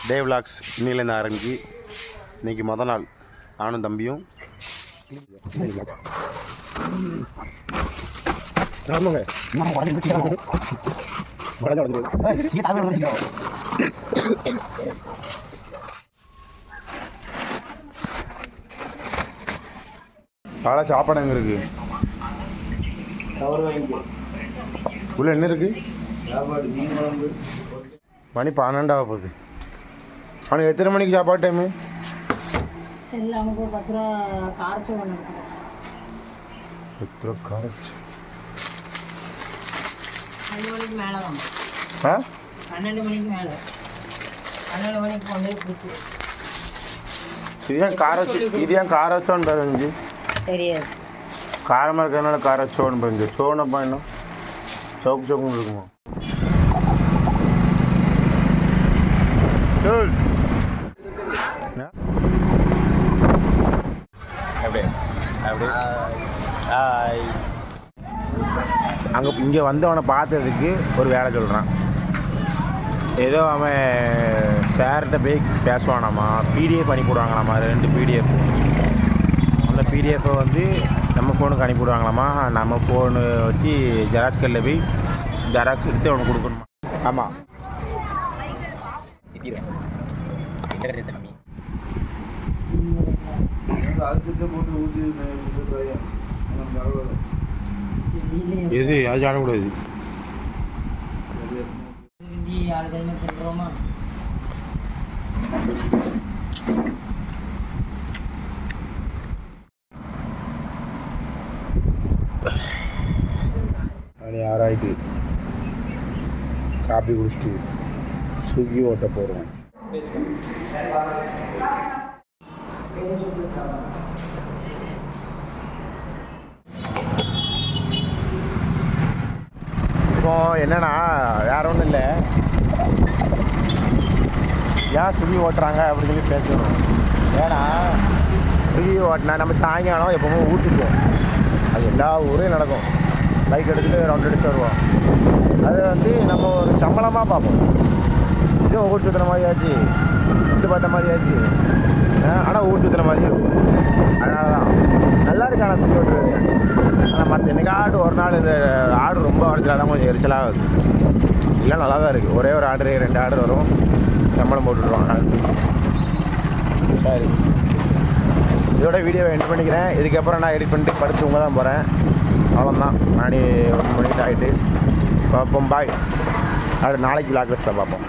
டே vlogs இன்னிலேருந்து ஆரம்பிச்சு இன்றைக்கி மொதல் நாள் நானும் தம்பியும் காலை சாப்பாடு எங்கே இருக்குது? உள்ள என்ன இருக்குது? சாப்பாடு மீன் குழம்பு. மணி 12 போகுது. அவனுக்கு எத்தனை மணிக்கு சாப்பாடு டைமு? இல்லை, அவனுக்கு ஒரு 10 ரூபா காரச்சோளம் எடுத்துக்கிறோம். 10 ரூபா காரச்சு 2 மணிக்கு மேலே தான். 12 மணிக்கு மேலே 12 மணிக்கு கொண்டு போய் கொடுத்து. இது ஏன் காரச்சோன்னு பாருங்க. தெரியாது, காரமாக இருக்கிறதுனால காரச்சோன்னு பாருங்க. சோனப்பா இன்னும் சவுக்கு சவுக்குன்னு இருக்குமா? அங்கே இங்கே வந்தவனை பார்த்ததுக்கு ஒரு வேலை சொல்கிறான். ஏதோ அவன் சார்கிட்ட போய் பேசுவானாமா, பிடிஎஃப் அனுப்பிவிடுவாங்களாமா. 2 பிடிஎஃப். அந்த பிடிஎஃப்பை வந்து நம்ம ஃபோனுக்கு அனுப்பிவிடுவாங்களாமா. நம்ம ஃபோனு வச்சு ஜெராக்ஸ் கல்லில் போய் ஜெராக்ஸ் எடுத்து அவனுக்கு கொடுக்கணுமா. ஆமாம், எது அது சாடக்கூடாது. மணி 6 ஆகிட்டு காப்பி குடிச்சிட்டு ஸ்விக்கி ஓட்ட போகிறோம். இப்போ என்னன்னா வேற ஒன்றும் இல்லை, ஏன் ஸ்விக்கி ஓட்டுறாங்க அப்படின்னு சொல்லி பேசணும். ஏன்னா ஸ்விக்கி ஓட்டினா நம்ம சாயங்காலம் எப்போவுமே ஊற்றுக்குவோம். அது எல்லா ஊரையும் நடக்கும். பைக் எடுத்துகிட்டு ரவுண்ட் அடிச்சு வருவோம். அது வந்து நம்ம ஒரு சம்பளமாக பார்ப்போம். இதுவும் ஊர் சுற்றுற மாதிரி ஆச்சு, இது பார்த்த மாதிரி ஆச்சு. ஆனால் ஊர் சுற்றுற மாதிரி இருக்கும். அதனால தான் நல்லா இருக்கு. ஆனால் சுற்றி ஓட்டுறது. ஆனால் மற்ற என்னைக்காட்டு ஒரு நாள் இந்த ஆர்டர் ரொம்ப வரதுல தான் கொஞ்சம் எரிச்சலாக ஆகுது. இல்லை நல்லா தான் இருக்குது. ஒரே ஒரு ஆர்டரு 2 ஆர்டர் வரும், சம்பளம் போட்டுருவாங்க. சரி, இதோட வீடியோவை எண்ட் பண்ணிக்கிறேன். இதுக்கப்புறம் நான் எடிட் பண்ணிட்டு படுத்து தூங்க தான் போகிறேன். அவ்வளோதான். மணி 1 மணிக்கு ஆகிட்டு பார்ப்போம். பாய். அது நாளைக்கு விளாக் லிஸ்ட்டில் பார்ப்போம்.